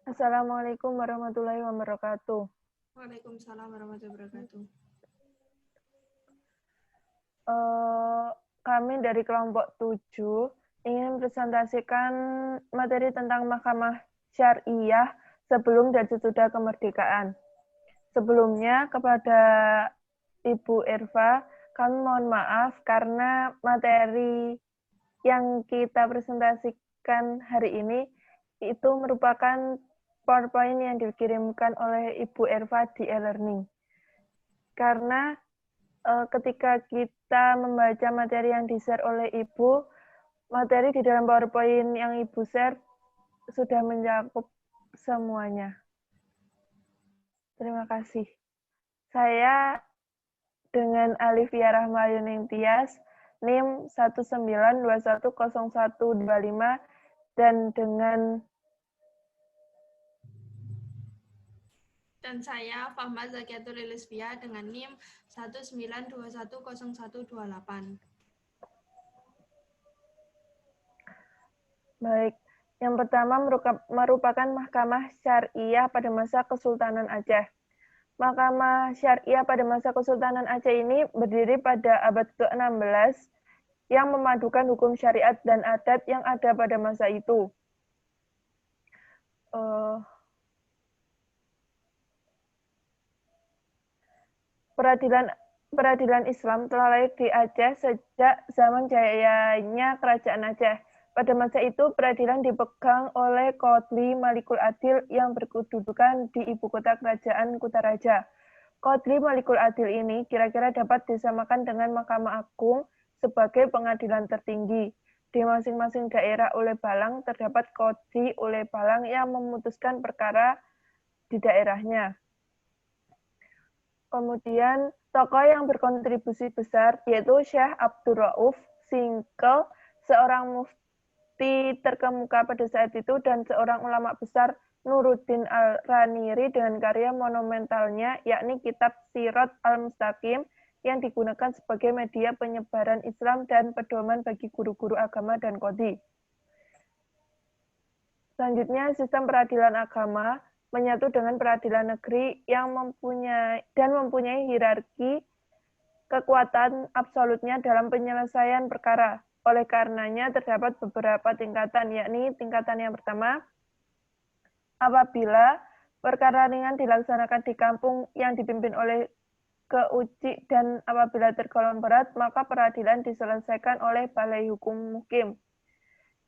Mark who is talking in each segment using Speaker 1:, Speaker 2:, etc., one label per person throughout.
Speaker 1: Assalamualaikum warahmatullahi wabarakatuh.
Speaker 2: Waalaikumsalam warahmatullahi wabarakatuh.
Speaker 1: Kami dari kelompok 7 ingin presentasikan materi tentang Mahkamah Syariah sebelum dan sesudah kemerdekaan. Sebelumnya kepada Ibu Irva, kami mohon maaf karena materi yang kita presentasikan hari ini itu merupakan PowerPoint yang dikirimkan oleh Ibu Irva di e-learning. Karena ketika kita membaca materi yang di-share oleh Ibu, materi di dalam PowerPoint yang Ibu share sudah mencakup semuanya. Terima kasih. Saya dengan Alivia Rahmayuning Tias, NIM 192100125, dan
Speaker 2: saya Fahma Zakiatul Lilisbia dengan NIM 192100128.
Speaker 1: Baik, yang pertama merupakan Mahkamah Syariah pada masa Kesultanan Aceh. Mahkamah Syariah pada masa Kesultanan Aceh ini berdiri pada abad ke-16 yang memadukan hukum syariat dan adat yang ada pada masa itu. Peradilan Islam telah lahir di Aceh sejak zaman jayanya Kerajaan Aceh. Pada masa itu, peradilan dipegang oleh Qadli Malikul Adil yang berkedudukan di ibu kota kerajaan Kutaraja. Qadli Malikul Adil ini kira-kira dapat disamakan dengan Mahkamah Agung sebagai pengadilan tertinggi. Di masing-masing daerah oleh Balang terdapat Qadli oleh Balang yang memutuskan perkara di daerahnya. Kemudian tokoh yang berkontribusi besar yaitu Syekh Abdul Rauf Singkel, seorang mufti terkemuka pada saat itu dan seorang ulama besar Nuruddin Al-Raniri dengan karya monumentalnya yakni Kitab Sirat Al-Mustaqim yang digunakan sebagai media penyebaran Islam dan pedoman bagi guru-guru agama dan qadhi. Selanjutnya, sistem peradilan agama menyatu dengan peradilan negeri yang mempunyai hierarki kekuatan absolutnya dalam penyelesaian perkara. Oleh karenanya terdapat beberapa tingkatan, yakni tingkatan yang pertama, apabila perkara ringan dilaksanakan di kampung yang dipimpin oleh keuci dan apabila tergolong berat, maka peradilan diselesaikan oleh Balai Hukum Mukim.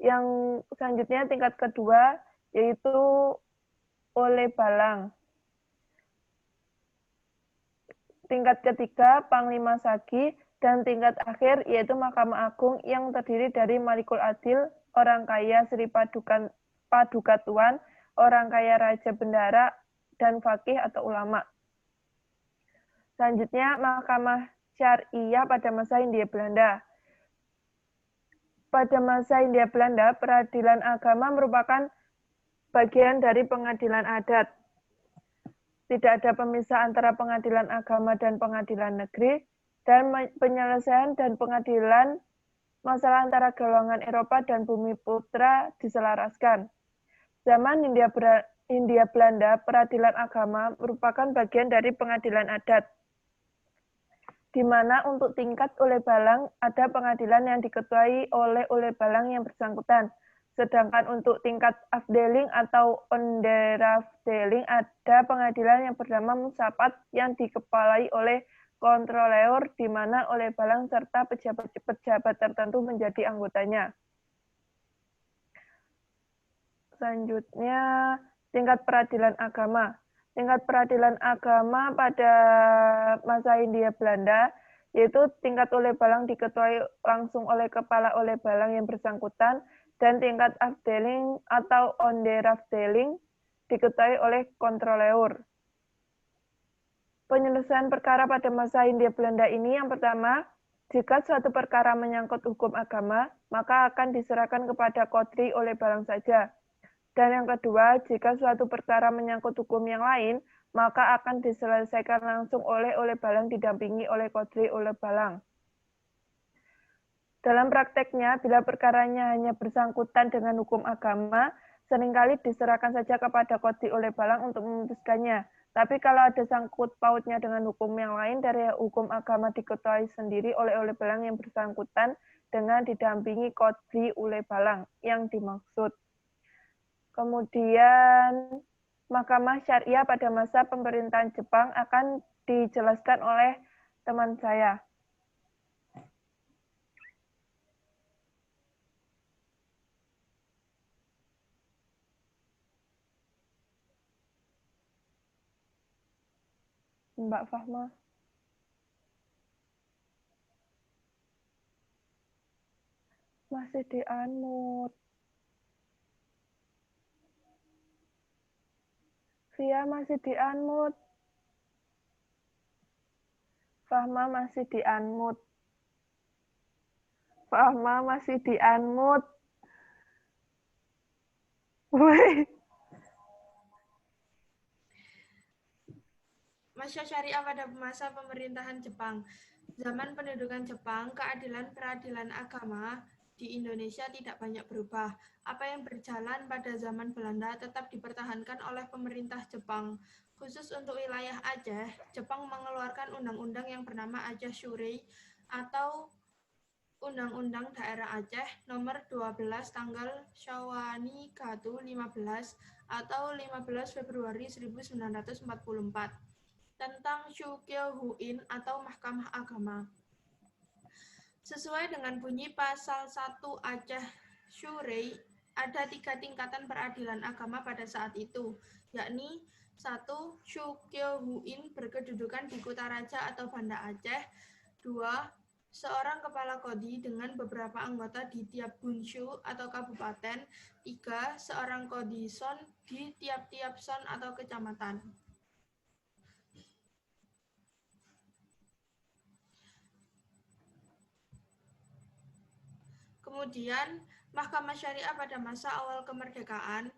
Speaker 1: Yang selanjutnya tingkat kedua, yaitu oleh Balang. Tingkat ketiga, Panglima Sagi, dan tingkat akhir yaitu Mahkamah Agung yang terdiri dari Malikul Adil, orang kaya Sri Paduka Tuan, orang kaya Raja Bendara, dan fakih atau ulama. Selanjutnya, Mahkamah Syariah pada masa Hindia Belanda. Pada masa Hindia Belanda, peradilan agama merupakan bagian dari pengadilan adat. Tidak ada pemisah antara pengadilan agama dan pengadilan negeri, dan penyelesaian dan pengadilan masalah antara golongan Eropa dan Bumi Putra diselaraskan. Zaman Hindia Belanda, peradilan agama merupakan bagian dari pengadilan adat, di mana untuk tingkat oleh Balang ada pengadilan yang diketuai oleh Balang yang bersangkutan. Sedangkan untuk tingkat afdeling atau onderafdeling ada pengadilan yang bernama Musapat yang dikepalai oleh kontroleur di mana oleh Balang serta pejabat-pejabat tertentu menjadi anggotanya. Selanjutnya, tingkat peradilan agama. Tingkat peradilan agama pada masa Hindia Belanda yaitu tingkat oleh Balang diketuai langsung oleh kepala oleh Balang yang bersangkutan, dan tingkat afdeling atau onderafdeling diketuai oleh kontroleur. Penyelesaian perkara pada masa Hindia Belanda ini yang pertama, jika suatu perkara menyangkut hukum agama, maka akan diserahkan kepada Qadri oleh Balang saja. Dan yang kedua, jika suatu perkara menyangkut hukum yang lain, maka akan diselesaikan langsung oleh Balang didampingi oleh Qadri oleh Balang. Dalam prakteknya, bila perkaranya hanya bersangkutan dengan hukum agama, seringkali diserahkan saja kepada Qadhi oleh Balang untuk memutuskannya. Tapi kalau ada sangkut pautnya dengan hukum yang lain dari hukum agama diketahui sendiri oleh Balang yang bersangkutan dengan didampingi Qadhi oleh Balang yang dimaksud. Kemudian Mahkamah Syariah pada masa pemerintahan Jepang akan dijelaskan oleh teman saya. Mbak Fahma. Masih di-unmute. Via masih di-unmute. Fahma masih di-unmute. Fahma masih di-unmute. Wih.
Speaker 2: Masa syariah pada masa pemerintahan Jepang. Zaman pendudukan Jepang, keadilan peradilan agama di Indonesia tidak banyak berubah. Apa yang berjalan pada zaman Belanda tetap dipertahankan oleh pemerintah Jepang. Khusus untuk wilayah Aceh, Jepang mengeluarkan undang-undang yang bernama Aceh Shurei atau Undang-Undang Daerah Aceh Nomor 12 Tanggal Syawani Gatu 15 atau 15 Februari 1944 tentang Shukyo-Huin atau Mahkamah Agama. Sesuai dengan bunyi pasal 1 Aceh Shurei, ada 3 tingkatan peradilan agama pada saat itu, yakni 1. Shukyo-Huin berkedudukan di Kutaraja atau Banda Aceh. 2. Seorang kepala qadhi dengan beberapa anggota di tiap bunshu atau kabupaten. 3. Seorang qadhi son di tiap-tiap son atau kecamatan. Kemudian, Mahkamah Syariah pada masa awal kemerdekaan.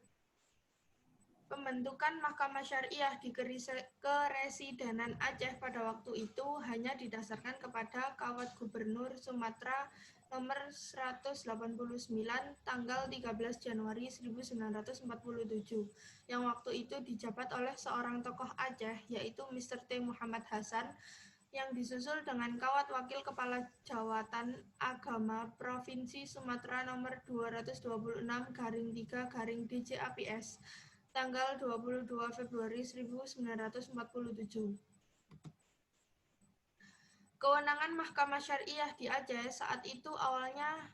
Speaker 2: Pembentukan Mahkamah Syariah di Keresidenan Aceh pada waktu itu hanya didasarkan kepada Kawat Gubernur Sumatera nomor 189 tanggal 13 Januari 1947 yang waktu itu dijabat oleh seorang tokoh Aceh yaitu Mr. T. Muhammad Hasan yang disusul dengan Kawat Wakil Kepala Jawatan Agama Provinsi Sumatera nomor 226-3-DJAPS tanggal 22 Februari 1947. Kewenangan Mahkamah Syariah di Aceh saat itu awalnya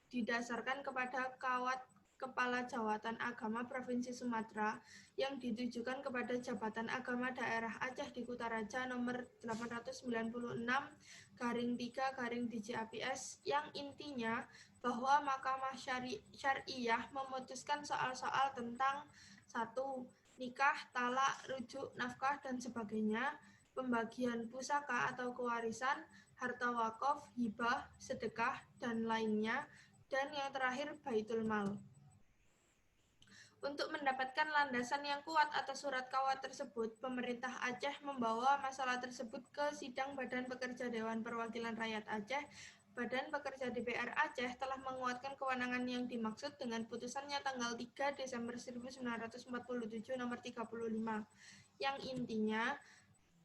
Speaker 2: didasarkan kepada Kawat Kepala Jawatan Agama Provinsi Sumatera yang ditujukan kepada Jabatan Agama Daerah Aceh di Kutaraja nomor 890-3-DJAPS yang intinya bahwa Mahkamah Syariah memutuskan soal-soal tentang 1. Nikah, talak, rujuk, nafkah, dan sebagainya, pembagian pusaka atau kewarisan, harta wakaf, hibah, sedekah, dan lainnya, dan yang terakhir baitul mal. Untuk mendapatkan landasan yang kuat atas surat kawat tersebut, pemerintah Aceh membawa masalah tersebut ke sidang Badan Pekerja Dewan Perwakilan Rakyat Aceh. Badan Pekerja DPR Aceh telah menguatkan kewenangan yang dimaksud dengan putusannya tanggal 3 Desember 1947 nomor 35, yang intinya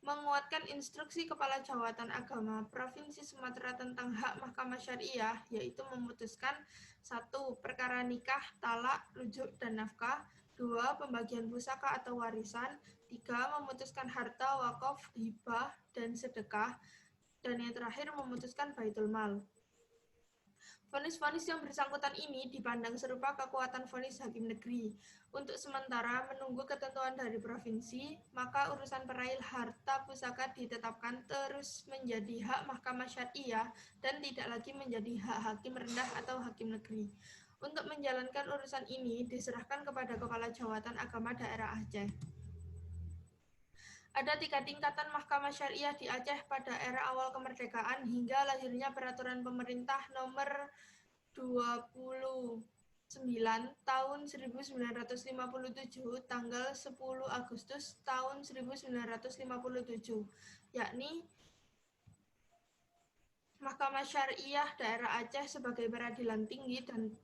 Speaker 2: menguatkan instruksi Kepala Jawatan Agama Provinsi Sumatera tentang hak Mahkamah Syariah, yaitu memutuskan 1. Perkara nikah, talak, rujuk, dan nafkah. 2. Pembagian pusaka atau warisan. 3. Memutuskan harta, wakaf, hibah, dan sedekah. Dan yang terakhir memutuskan baitul mal. Vonis-vonis yang bersangkutan ini dipandang serupa kekuatan vonis hakim negeri. Untuk sementara menunggu ketentuan dari provinsi, maka urusan peraih harta pusaka ditetapkan terus menjadi hak Mahkamah Syariah dan tidak lagi menjadi hak hakim rendah atau hakim negeri. Untuk menjalankan urusan ini diserahkan kepada Kepala Jawatan Agama Daerah Aceh. Ada 3 tingkatan Mahkamah Syariah di Aceh pada era awal kemerdekaan hingga lahirnya Peraturan Pemerintah Nomor 29 tahun 1957 tanggal 10 Agustus tahun 1957, yakni Mahkamah Syariah Daerah Aceh sebagai peradilan tinggi dan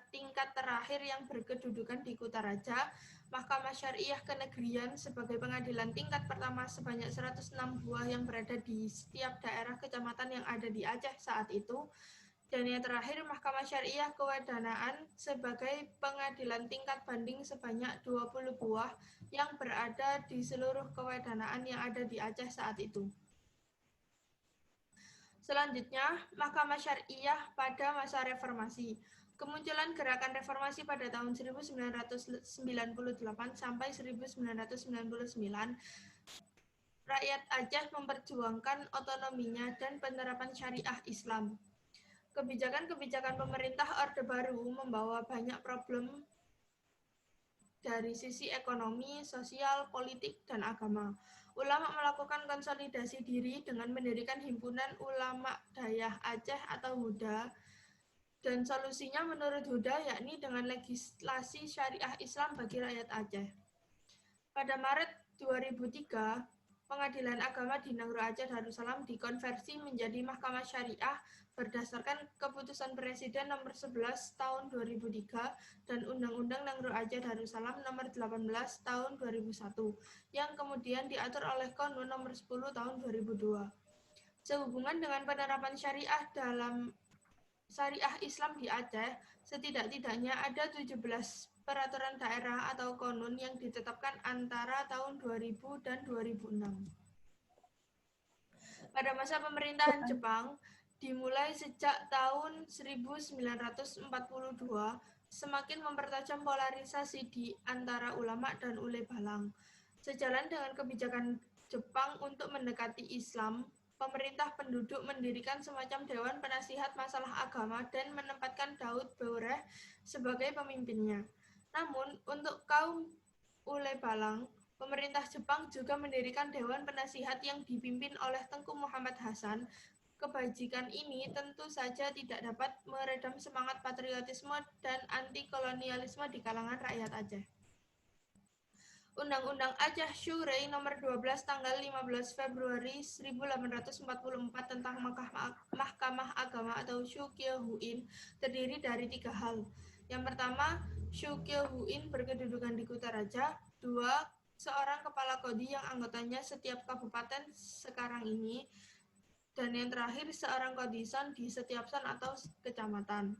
Speaker 2: tingkat terakhir yang berkedudukan di Kutaraja, Mahkamah Syariah Kenegrian sebagai pengadilan tingkat pertama sebanyak 106 buah yang berada di setiap daerah kecamatan yang ada di Aceh saat itu. Dan yang terakhir, Mahkamah Syariah Kewedanaan sebagai pengadilan tingkat banding sebanyak 20 buah yang berada di seluruh kewedanaan yang ada di Aceh saat itu. Selanjutnya, Mahkamah Syariah pada masa reformasi. Kemunculan gerakan reformasi pada tahun 1998 sampai 1999, rakyat Aceh memperjuangkan otonominya dan penerapan syariah Islam. Kebijakan-kebijakan pemerintah Orde Baru membawa banyak problem dari sisi ekonomi, sosial, politik, dan agama. Ulama melakukan konsolidasi diri dengan mendirikan Himpunan Ulama Dayah Aceh atau HUDA, dan solusinya menurut HUDA yakni dengan legislasi syariah Islam bagi rakyat Aceh. Pada Maret 2003, Pengadilan Agama di Nangro Aceh Darussalam dikonversi menjadi Mahkamah Syariah berdasarkan Keputusan Presiden Nomor 11 Tahun 2003 dan Undang-Undang Nangro Aceh Darussalam Nomor 18 Tahun 2001, yang kemudian diatur oleh Konun Nomor 10 Tahun 2002. Sehubungan dengan penerapan syariah dalam Syariah Islam di Aceh, setidak-tidaknya ada 17 peraturan daerah atau konun yang ditetapkan antara tahun 2000 dan 2006. Pada masa pemerintahan Jepang, dimulai sejak tahun 1942, semakin mempertajam polarisasi di antara ulama dan ule balang. Sejalan dengan kebijakan Jepang untuk mendekati Islam, pemerintah penduduk mendirikan semacam Dewan Penasihat Masalah Agama dan menempatkan Daud Beureh sebagai pemimpinnya. Namun, untuk kaum ule balang, pemerintah Jepang juga mendirikan Dewan Penasihat yang dipimpin oleh Tengku Muhammad Hasan. Kebajikan ini tentu saja tidak dapat meredam semangat patriotisme dan anti-kolonialisme di kalangan rakyat Aceh. Undang-Undang Aceh Syurei Nomor 12 tanggal 15 Februari 1844 tentang Mahkamah Agama atau Syukyehuin terdiri dari 3 hal. Yang pertama, Syukyehuin berkedudukan di Kutaraja. 2. Seorang kepala kodi yang anggotanya setiap kabupaten sekarang ini. Dan yang terakhir, seorang kodison di setiap son atau kecamatan.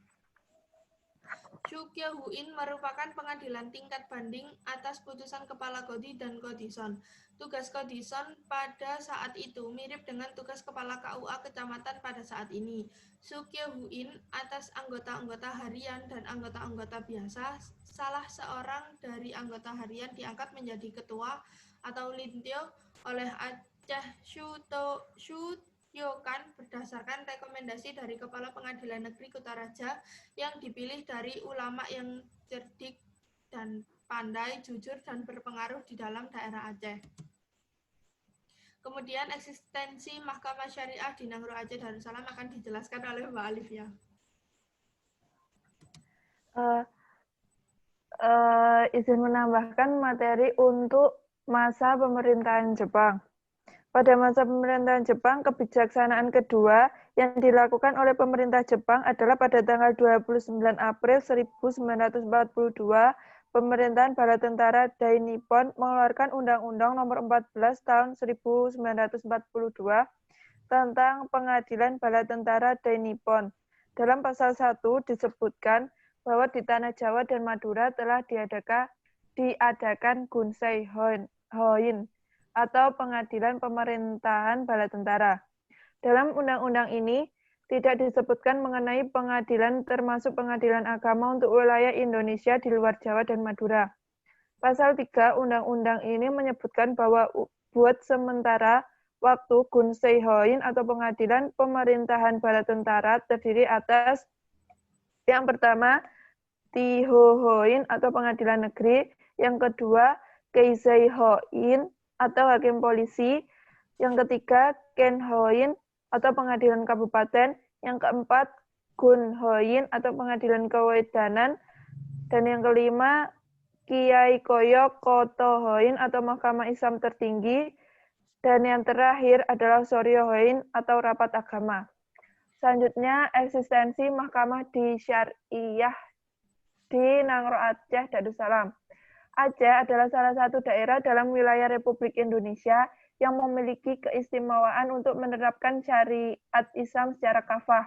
Speaker 2: Syukyehuin merupakan pengadilan tingkat banding atas putusan kepala kodi dan kodison. Tugas kodison pada saat itu mirip dengan tugas kepala KUA kecamatan pada saat ini. Syukyehuin atas anggota-anggota harian dan anggota-anggota biasa, salah seorang dari anggota harian diangkat menjadi ketua atau lintio oleh Aceh Yokan berdasarkan rekomendasi dari Kepala Pengadilan Negeri Kutaraja yang dipilih dari ulama yang cerdik dan pandai, jujur, dan berpengaruh di dalam daerah Aceh. Kemudian eksistensi Mahkamah Syariah di Nangro Aceh Darussalam akan dijelaskan oleh Mbak Alif ya.
Speaker 1: Izin menambahkan materi untuk masa pemerintahan Jepang. Pada masa pemerintahan Jepang, kebijaksanaan kedua yang dilakukan oleh pemerintah Jepang adalah pada tanggal 29 April 1942, pemerintahan bala tentara Dai Nippon mengeluarkan Undang-Undang Nomor 14 Tahun 1942 tentang Pengadilan Bala Tentara Dai Nippon. Dalam pasal 1 disebutkan bahwa di Tanah Jawa dan Madura telah diadakan Gunsei Hoin atau Pengadilan Pemerintahan Bala Tentara. Dalam undang-undang ini tidak disebutkan mengenai pengadilan termasuk pengadilan agama untuk wilayah Indonesia di luar Jawa dan Madura. Pasal 3 undang-undang ini menyebutkan bahwa buat sementara waktu Gunsei Hoin atau Pengadilan Pemerintahan Bala Tentara terdiri atas yang pertama Tiho Hoin atau Pengadilan Negeri, yang kedua Keizai Hoin atau Hakim Polisi, yang ketiga Ken Hoin atau Pengadilan Kabupaten, yang keempat Gun Hoin atau Pengadilan Kewedanan, dan yang kelima Kiai Koyo Koto Hoin atau Mahkamah Islam Tertinggi, dan yang terakhir adalah Soryo Hoin atau Rapat Agama. Selanjutnya, eksistensi Mahkamah di Syariah di Nangro Aceh Darussalam. Aceh adalah salah satu daerah dalam wilayah Republik Indonesia yang memiliki keistimewaan untuk menerapkan syariat Islam secara kafah.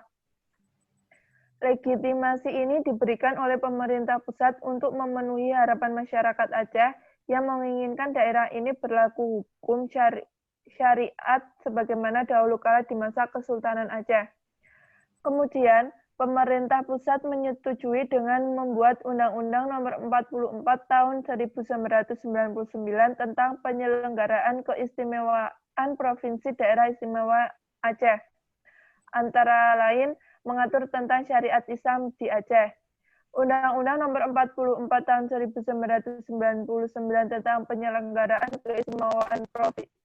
Speaker 1: Legitimasi ini diberikan oleh pemerintah pusat untuk memenuhi harapan masyarakat Aceh yang menginginkan daerah ini berlaku hukum syariat sebagaimana dahulu kala di masa Kesultanan Aceh. Kemudian, pemerintah pusat menyetujui dengan membuat Undang-Undang Nomor 44 Tahun 1999 tentang penyelenggaraan keistimewaan Provinsi Daerah Istimewa Aceh. Antara lain, mengatur tentang syariat Islam di Aceh. Undang-Undang Nomor 44 Tahun 1999 tentang penyelenggaraan keistimewaan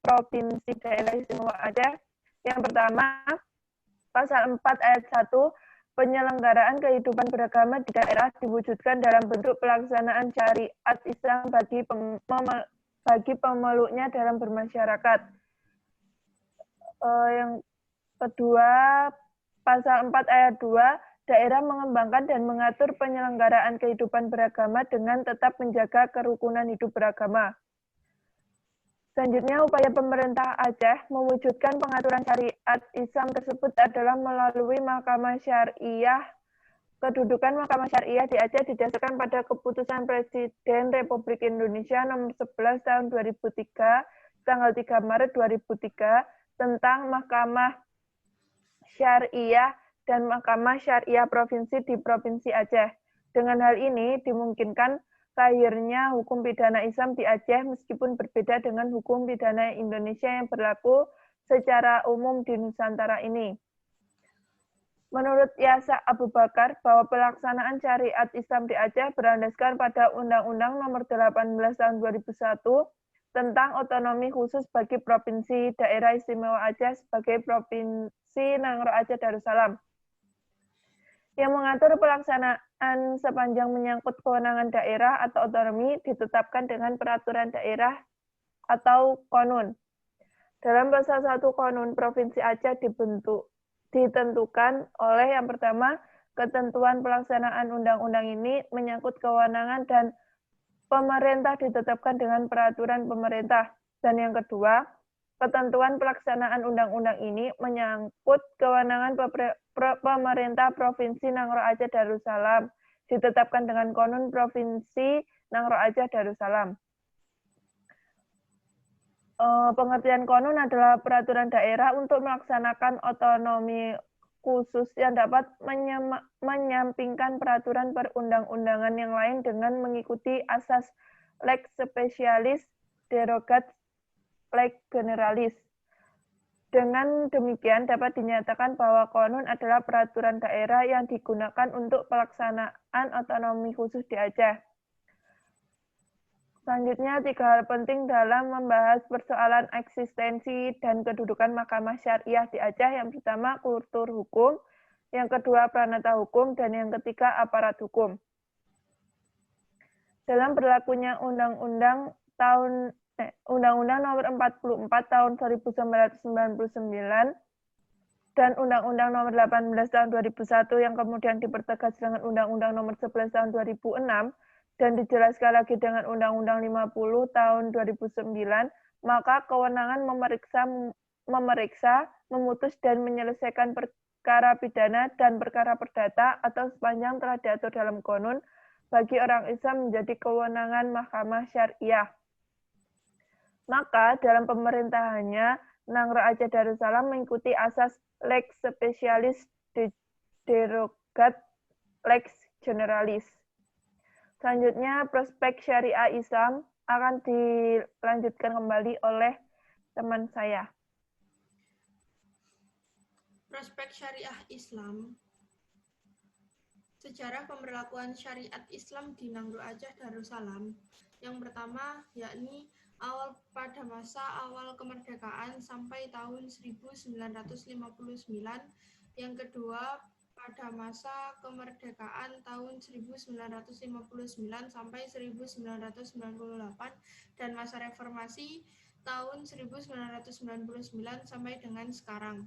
Speaker 1: Provinsi Daerah Istimewa Aceh. Yang pertama, Pasal 4 Ayat 1, penyelenggaraan kehidupan beragama di daerah diwujudkan dalam bentuk pelaksanaan syariat Islam bagi pemeluknya dalam bermasyarakat. Yang kedua, Pasal 4 Ayat 2, daerah mengembangkan dan mengatur penyelenggaraan kehidupan beragama dengan tetap menjaga kerukunan hidup beragama. Selanjutnya, upaya pemerintah Aceh mewujudkan pengaturan syariat Islam tersebut adalah melalui Mahkamah Syariah. Kedudukan Mahkamah Syariah di Aceh didasarkan pada Keputusan Presiden Republik Indonesia Nomor 11 Tahun 2003, tanggal 3 Maret 2003, tentang Mahkamah Syariah dan Mahkamah Syariah Provinsi di Provinsi Aceh. Dengan hal ini dimungkinkan lahirnya hukum pidana Islam di Aceh meskipun berbeda dengan hukum pidana Indonesia yang berlaku secara umum di Nusantara ini. Menurut Yasa Abu Bakar, bahwa pelaksanaan syariat Islam di Aceh berlandaskan pada Undang-Undang Nomor 18 Tahun 2001 tentang otonomi khusus bagi Provinsi Daerah Istimewa Aceh sebagai Provinsi Nangro Aceh Darussalam, yang mengatur pelaksanaan sepanjang menyangkut kewenangan daerah atau otonomi ditetapkan dengan peraturan daerah atau konun. Dalam pasal 1 konun Provinsi Aceh ditentukan oleh yang pertama, ketentuan pelaksanaan undang-undang ini menyangkut kewenangan dan pemerintah ditetapkan dengan peraturan pemerintah. Dan yang kedua, ketentuan pelaksanaan undang-undang ini menyangkut kewenangan pemerintah Provinsi Nangro Aceh Darussalam, ditetapkan dengan konun Provinsi Nangro Aceh Darussalam. Pengertian konun adalah peraturan daerah untuk melaksanakan otonomi khusus yang dapat menyampingkan peraturan perundang-undangan yang lain dengan mengikuti asas lex specialis derogat lex generalis. Dengan demikian dapat dinyatakan bahwa konun adalah peraturan daerah yang digunakan untuk pelaksanaan otonomi khusus di Aceh. Selanjutnya, 3 hal penting dalam membahas persoalan eksistensi dan kedudukan Mahkamah Syariah di Aceh. Yang pertama, kultur hukum. Yang kedua, pranata hukum. Dan yang ketiga, aparat hukum. Dalam berlakunya Undang-Undang Nomor 44 Tahun 1999 dan Undang-Undang Nomor 18 Tahun 2001 yang kemudian dipertegas dengan Undang-Undang Nomor 11 Tahun 2006, dan dijelaskan lagi dengan Undang-Undang 50 Tahun 2009, maka kewenangan memeriksa, memutus, dan menyelesaikan perkara pidana dan perkara perdata atau sepanjang telah diatur dalam konun bagi orang Islam menjadi kewenangan Mahkamah Syariah. Maka dalam pemerintahannya, Nangro Aceh Darussalam mengikuti asas lex specialis derogat lex generalis. Selanjutnya, prospek syariah Islam akan dilanjutkan kembali oleh teman saya.
Speaker 2: Prospek syariah Islam. Sejarah pemberlakuan syariat Islam di Nangro Aceh Darussalam. Yang pertama, yakni pada masa awal kemerdekaan sampai tahun 1959. Yang kedua, pada masa kemerdekaan tahun 1959 sampai 1998 dan masa reformasi tahun 1999 sampai dengan sekarang.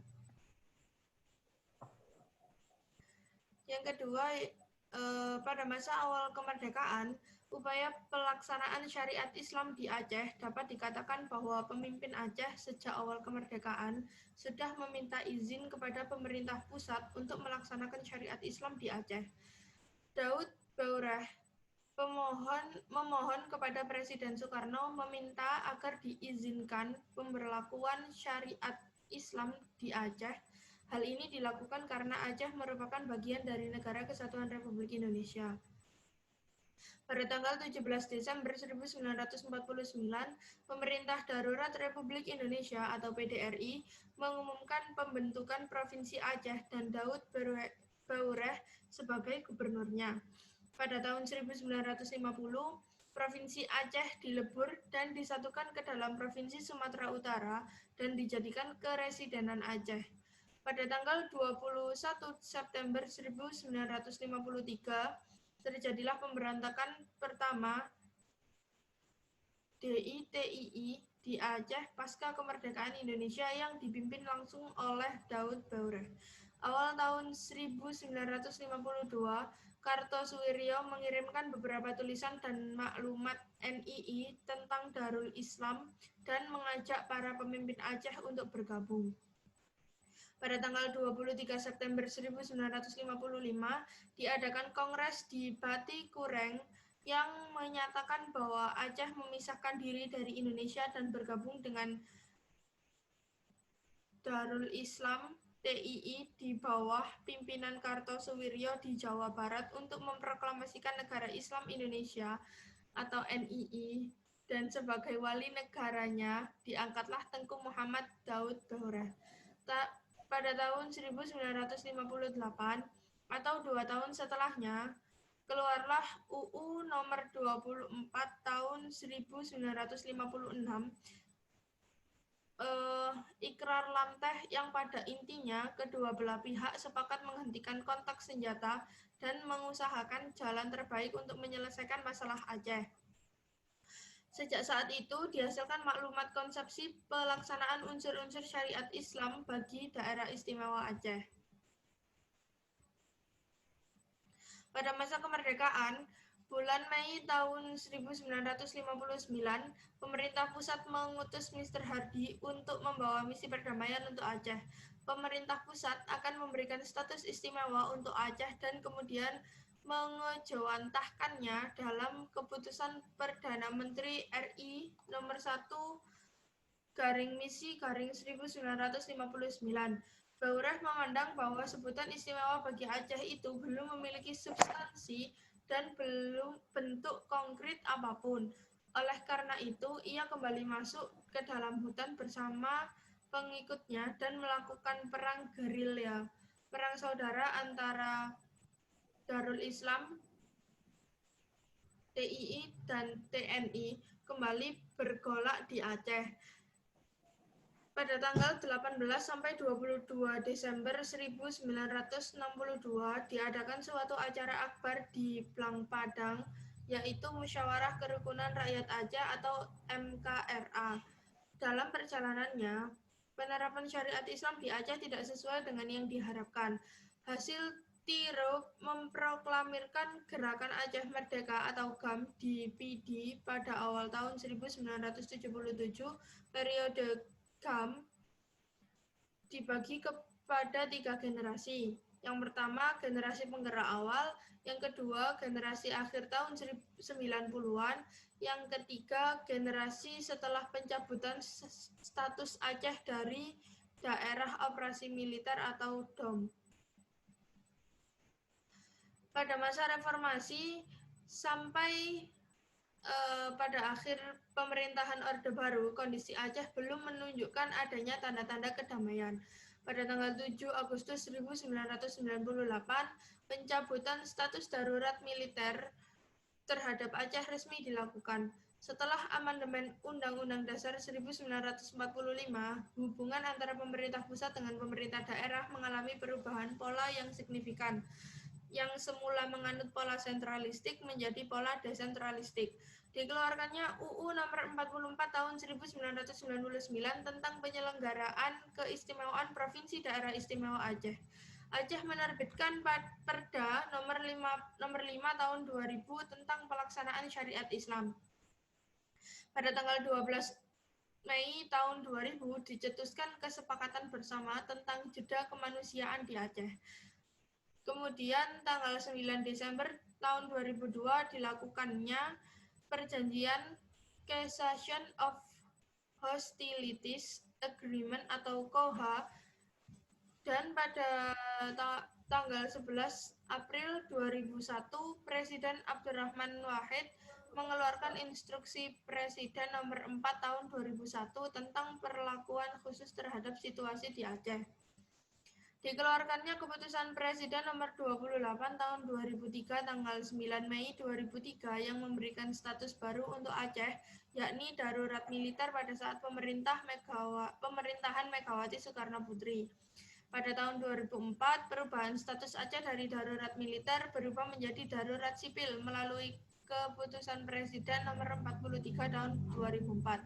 Speaker 2: Yang kedua, pada masa awal kemerdekaan, upaya pelaksanaan syariat Islam di Aceh dapat dikatakan bahwa pemimpin Aceh sejak awal kemerdekaan sudah meminta izin kepada pemerintah pusat untuk melaksanakan syariat Islam di Aceh. Daud Baureh memohon kepada Presiden Soekarno meminta agar diizinkan pemberlakuan syariat Islam di Aceh. Hal ini dilakukan karena Aceh merupakan bagian dari Negara Kesatuan Republik Indonesia. Pada tanggal 17 Desember 1949, Pemerintah Darurat Republik Indonesia atau PDRI mengumumkan pembentukan Provinsi Aceh dan Daud Baureh sebagai gubernurnya. Pada tahun 1950, Provinsi Aceh dilebur dan disatukan ke dalam Provinsi Sumatera Utara dan dijadikan Keresidenan Aceh. Pada tanggal 21 September 1953, terjadilah pemberontakan pertama DITII di Aceh pasca kemerdekaan Indonesia yang dipimpin langsung oleh Daud Baureh. Awal tahun 1952, Kartosuwiryo mengirimkan beberapa tulisan dan maklumat NII tentang Darul Islam dan mengajak para pemimpin Aceh untuk bergabung. Pada tanggal 23 September 1955, diadakan kongres di Bati Kureng yang menyatakan bahwa Aceh memisahkan diri dari Indonesia dan bergabung dengan Darul Islam TII di bawah pimpinan Kartosuwiryo di Jawa Barat untuk memproklamasikan Negara Islam Indonesia atau NII, dan sebagai wali negaranya diangkatlah Tengku Muhammad Daud Baureh. Pada tahun 1958 atau 2 tahun setelahnya, keluarlah UU nomor 24 tahun 1956, Ikrar Lamteh, yang pada intinya kedua belah pihak sepakat menghentikan kontak senjata dan mengusahakan jalan terbaik untuk menyelesaikan masalah Aceh. Sejak saat itu dihasilkan maklumat konsepsi pelaksanaan unsur-unsur syariat Islam bagi daerah istimewa Aceh. Pada masa kemerdekaan, bulan Mei tahun 1959, pemerintah pusat mengutus Mr. Hardy untuk membawa misi perdamaian untuk Aceh. Pemerintah pusat akan memberikan status istimewa untuk Aceh dan kemudian mengejawantahkannya dalam Keputusan Perdana Menteri RI nomor 1/misi/1959. Baureh memandang bahwa sebutan istimewa bagi Aceh itu belum memiliki substansi dan belum bentuk konkret apapun. Oleh karena itu, ia kembali masuk ke dalam hutan bersama pengikutnya dan melakukan perang gerilya, perang saudara antara Darul Islam TII dan TNI kembali bergolak di Aceh. Pada tanggal 18 sampai 22 Desember 1962 diadakan suatu acara akbar di Blang Padang, yaitu Musyawarah Kerukunan Rakyat Aceh atau MKRA. Dalam perjalanannya, penerapan syariat Islam di Aceh tidak sesuai dengan yang diharapkan. Hasil Tiro memproklamirkan Gerakan Aceh Merdeka atau GAM di PD pada awal tahun 1977. Periode GAM dibagi kepada 3 generasi. Yang pertama, generasi penggerak awal, yang kedua, generasi akhir tahun 90-an, yang ketiga, generasi setelah pencabutan status Aceh dari Daerah Operasi Militer atau DOM. Pada masa reformasi sampai pada akhir pemerintahan Orde Baru, kondisi Aceh belum menunjukkan adanya tanda-tanda kedamaian. Pada tanggal 7 Agustus 1998, pencabutan status darurat militer terhadap Aceh resmi dilakukan. Setelah amandemen Undang-Undang Dasar 1945, hubungan antara pemerintah pusat dengan pemerintah daerah mengalami perubahan pola yang signifikan, yang semula menganut pola sentralistik menjadi pola desentralistik. Dikeluarkannya UU nomor 44 tahun 1999 tentang penyelenggaraan keistimewaan Provinsi Daerah Istimewa Aceh. Aceh menerbitkan Perda nomor 5 tahun 2000 tentang pelaksanaan syariat Islam. Pada tanggal 12 Mei tahun 2000 dicetuskan kesepakatan bersama tentang jeda kemanusiaan di Aceh. Kemudian tanggal 9 Desember tahun 2002 dilakukannya perjanjian Cessation of Hostilities Agreement atau KOHA, dan pada tanggal 11 April 2001 Presiden Abdurrahman Wahid mengeluarkan instruksi Presiden nomor 4 tahun 2001 tentang perlakuan khusus terhadap situasi di Aceh. Dikeluarkannya keputusan Presiden nomor 28 tahun 2003 tanggal 9 Mei 2003 yang memberikan status baru untuk Aceh, yakni darurat militer pada saat pemerintahan Megawati Soekarno Putri. Pada tahun 2004, perubahan status Aceh dari darurat militer berubah menjadi darurat sipil melalui keputusan Presiden nomor 43 tahun 2004.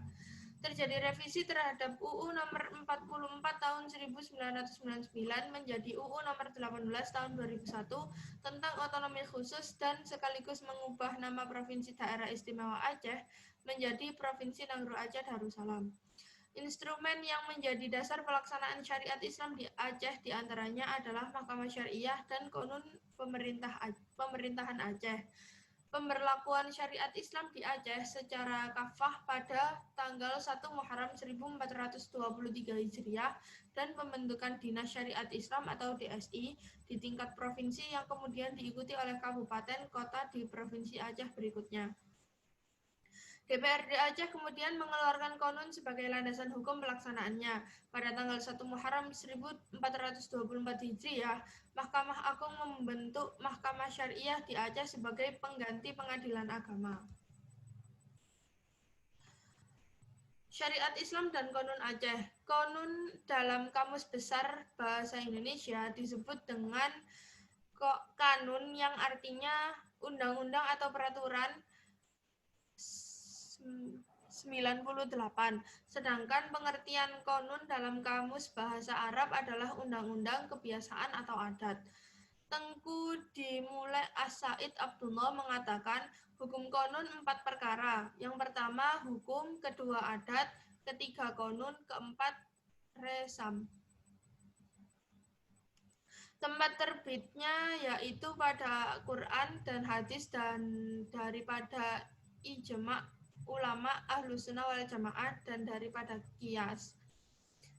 Speaker 2: Terjadi revisi terhadap UU nomor 44 tahun 1999 menjadi UU nomor 18 tahun 2001 tentang otonomi khusus dan sekaligus mengubah nama Provinsi Daerah Istimewa Aceh menjadi Provinsi Nangro Aceh Darussalam. Instrumen yang menjadi dasar pelaksanaan syariat Islam di Aceh diantaranya adalah Mahkamah Syariah dan Konun Pemerintahan Aceh. Pemberlakuan syariat Islam di Aceh secara kafah pada tanggal 1 Muharram 1423 Hijriah dan pembentukan Dinas Syariat Islam atau DSI di tingkat provinsi yang kemudian diikuti oleh kabupaten kota di Provinsi Aceh berikutnya. DPRD Aceh kemudian mengeluarkan konun sebagai landasan hukum pelaksanaannya. Pada tanggal 1 Muharram 1424 Hijriah, Mahkamah Agung membentuk Mahkamah Syariah di Aceh sebagai pengganti pengadilan agama. Syariat Islam dan Konun Aceh. Konun dalam Kamus Besar Bahasa Indonesia disebut dengan kanun yang artinya undang-undang atau peraturan 98. Sedangkan pengertian konun dalam Kamus Bahasa Arab adalah undang-undang, kebiasaan, atau adat. Tengku Dimulai As-Said Abdullah mengatakan hukum konun 4 perkara. Yang pertama hukum, kedua adat, ketiga konun, keempat resam. Tempat terbitnya yaitu pada Quran dan hadis dan daripada ijma' ulama Ahlussunnah wal Jamaah dan daripada qiyas.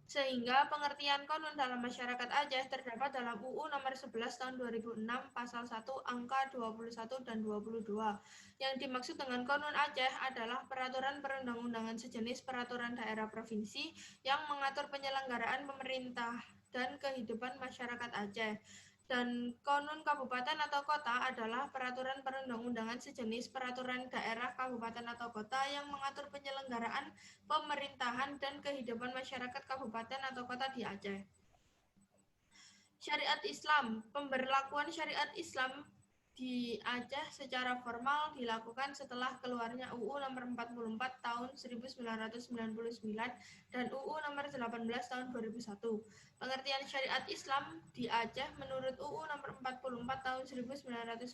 Speaker 2: Sehingga pengertian konun dalam masyarakat Aceh terdapat dalam UU nomor 11 tahun 2006 pasal 1 angka 21 dan 22. Yang dimaksud dengan konun Aceh adalah peraturan perundang-undangan sejenis peraturan daerah provinsi yang mengatur penyelenggaraan pemerintah dan kehidupan masyarakat Aceh. Dan konun kabupaten atau kota adalah peraturan perundang-undangan sejenis peraturan daerah kabupaten atau kota yang mengatur penyelenggaraan pemerintahan dan kehidupan masyarakat kabupaten atau kota di Aceh. Syariat Islam. Pemberlakuan syariat Islam di Aceh secara formal dilakukan setelah keluarnya UU nomor 44 tahun 1999 dan UU nomor 18 tahun 2001. Pengertian syariat Islam di Aceh menurut UU nomor 44 tahun 1999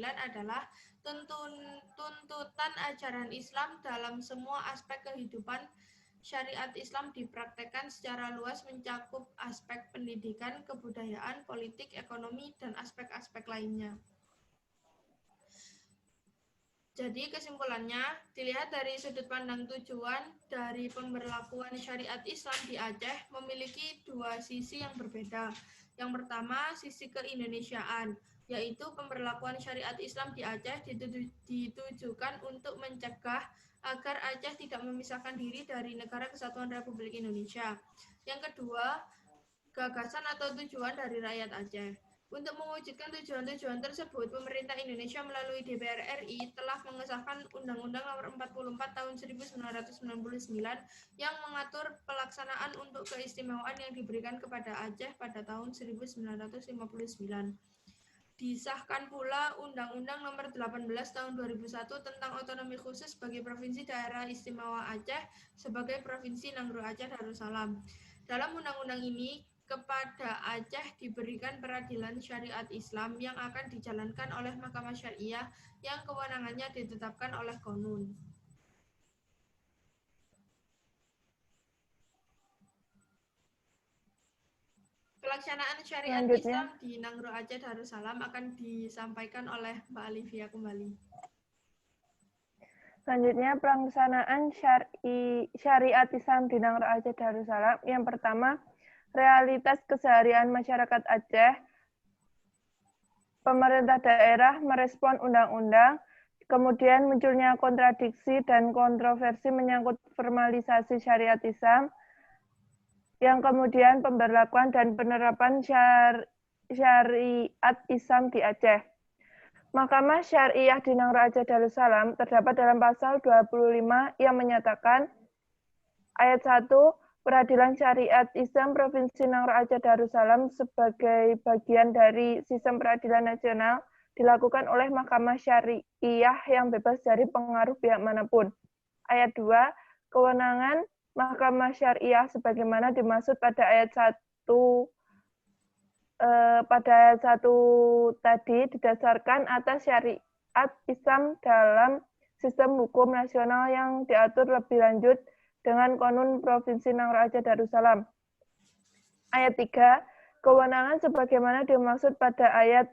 Speaker 2: adalah tuntutan ajaran Islam dalam semua aspek kehidupan. Syariat Islam dipraktekkan secara luas mencakup aspek pendidikan, kebudayaan, politik, ekonomi, dan aspek-aspek lainnya. Jadi kesimpulannya, dilihat dari sudut pandang tujuan dari pemberlakuan syariat Islam di Aceh memiliki dua sisi yang berbeda. Yang pertama, sisi keindonesiaan, yaitu pemberlakuan syariat Islam di Aceh ditujukan untuk mencegah agar Aceh tidak memisahkan diri dari Negara Kesatuan Republik Indonesia. Yang kedua, gagasan atau tujuan dari rakyat Aceh. Untuk mewujudkan tujuan-tujuan tersebut, pemerintah Indonesia melalui DPR RI telah mengesahkan Undang-Undang Nomor 44 Tahun 1999 yang mengatur pelaksanaan untuk keistimewaan yang diberikan kepada Aceh pada tahun 1959. Disahkan pula Undang-Undang Nomor 18 Tahun 2001 tentang otonomi khusus bagi Provinsi Daerah Istimewa Aceh sebagai Provinsi Nangro Aceh Darussalam. Dalam undang-undang ini, Kepada Aceh diberikan peradilan syariat Islam yang akan dijalankan oleh Mahkamah Syariah yang kewenangannya ditetapkan oleh Konun. Pelaksanaan syariat Islam di Nangro Aceh Darussalam akan disampaikan oleh Mbak Alivia kembali.
Speaker 1: Selanjutnya, pelaksanaan syariat Islam di Nangro Aceh Darussalam. Yang pertama, realitas keseharian masyarakat Aceh. Pemerintah daerah merespon undang-undang, kemudian munculnya kontradiksi dan kontroversi menyangkut formalisasi syariat Islam, yang kemudian pemberlakuan dan penerapan syariat Islam di Aceh. Mahkamah Syariah di Nangro Aceh Darussalam terdapat dalam pasal 25 yang menyatakan ayat 1, peradilan syariat Islam Provinsi Nangro Aceh Darussalam sebagai bagian dari sistem peradilan nasional dilakukan oleh Mahkamah Syariah yang bebas dari pengaruh pihak manapun. Ayat 2, kewenangan Mahkamah Syariah sebagaimana dimaksud pada ayat 1 tadi didasarkan atas syariat Islam dalam sistem hukum nasional yang diatur lebih lanjut dengan Konun Provinsi Nangro Aceh Darussalam. Ayat 3, kewenangan sebagaimana dimaksud pada ayat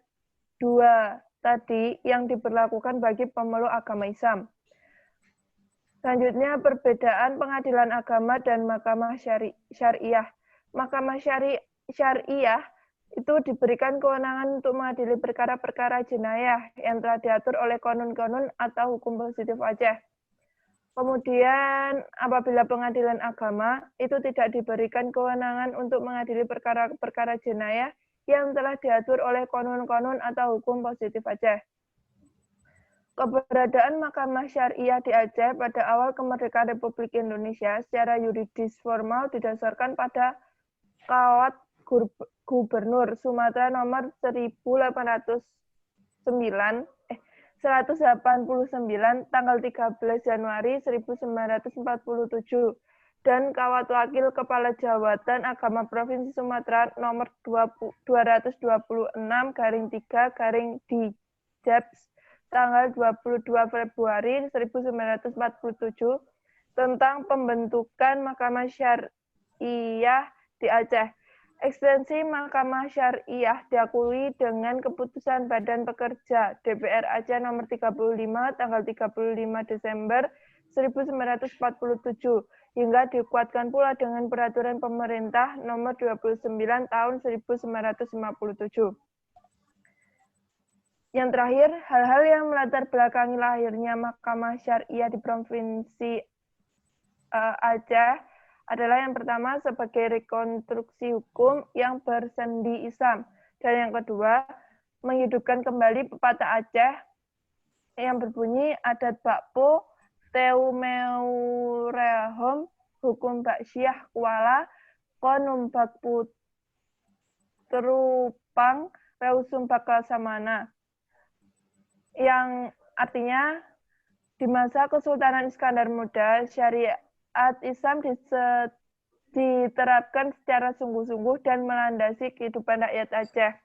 Speaker 1: 2 tadi yang diberlakukan bagi pemeluk agama Islam. Selanjutnya, perbedaan pengadilan agama dan Mahkamah Syariah. Mahkamah Syariah itu diberikan kewenangan untuk mengadili perkara-perkara jenayah yang telah diatur oleh konun-konun atau hukum positif Aceh. Kemudian, apabila pengadilan agama itu tidak diberikan kewenangan untuk mengadili perkara-perkara jenayah yang telah diatur oleh konun-konun atau hukum positif Aceh. Keberadaan Mahkamah Syariah di Aceh pada awal kemerdekaan Republik Indonesia secara yuridis formal didasarkan pada Kawat Gubernur Sumatera nomor 189 tanggal 13 Januari 1947 dan Kawat Wakil Kepala Jabatan Agama Provinsi Sumatera nomor 226-3-DJabs tanggal 22 Februari 1947 tentang pembentukan Mahkamah Syariah di Aceh. Ekstensi Mahkamah Syariah diakui dengan keputusan Badan Pekerja DPR Aceh nomor 35 tanggal 35 Desember 1947 hingga dikuatkan pula dengan peraturan pemerintah nomor 29 tahun 1957. Yang terakhir, hal-hal yang melatar belakangi lahirnya Mahkamah Syariah di Provinsi Aceh adalah yang pertama sebagai rekonstruksi hukum yang bersendi Islam, dan yang kedua menghidupkan kembali pepatah Aceh yang berbunyi adat bakpo teu meurehom hukum baksyah kuala konumbak puterupang reusum bakal samana, yang artinya di masa Kesultanan Iskandar Muda, syariat Islam diterapkan secara sungguh-sungguh dan melandasi kehidupan rakyat Aceh.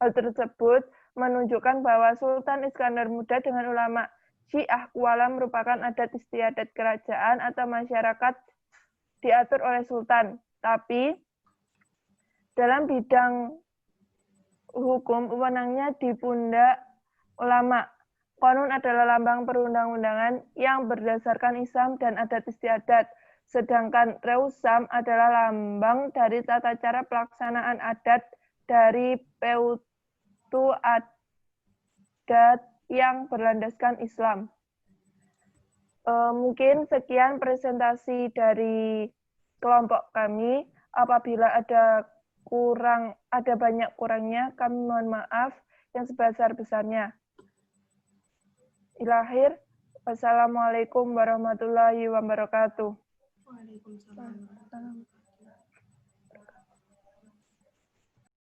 Speaker 1: Hal tersebut menunjukkan bahwa Sultan Iskandar Muda dengan ulama Syiah Kuala merupakan adat istiadat kerajaan atau masyarakat diatur oleh Sultan. Tapi dalam bidang hukum, wewenangnya di pundak ulama. Konun adalah lambang perundang-undangan yang berdasarkan Islam dan adat istiadat, sedangkan Reusam adalah lambang dari tata cara pelaksanaan adat dari Peutu adat yang berlandaskan Islam. Mungkin sekian presentasi dari kelompok kami. Apabila ada banyak kurangnya, kami mohon maaf yang sebesar-besarnya. Ilakhir, wassalamualaikum warahmatullahi wabarakatuh.
Speaker 2: Waalaikumsalam.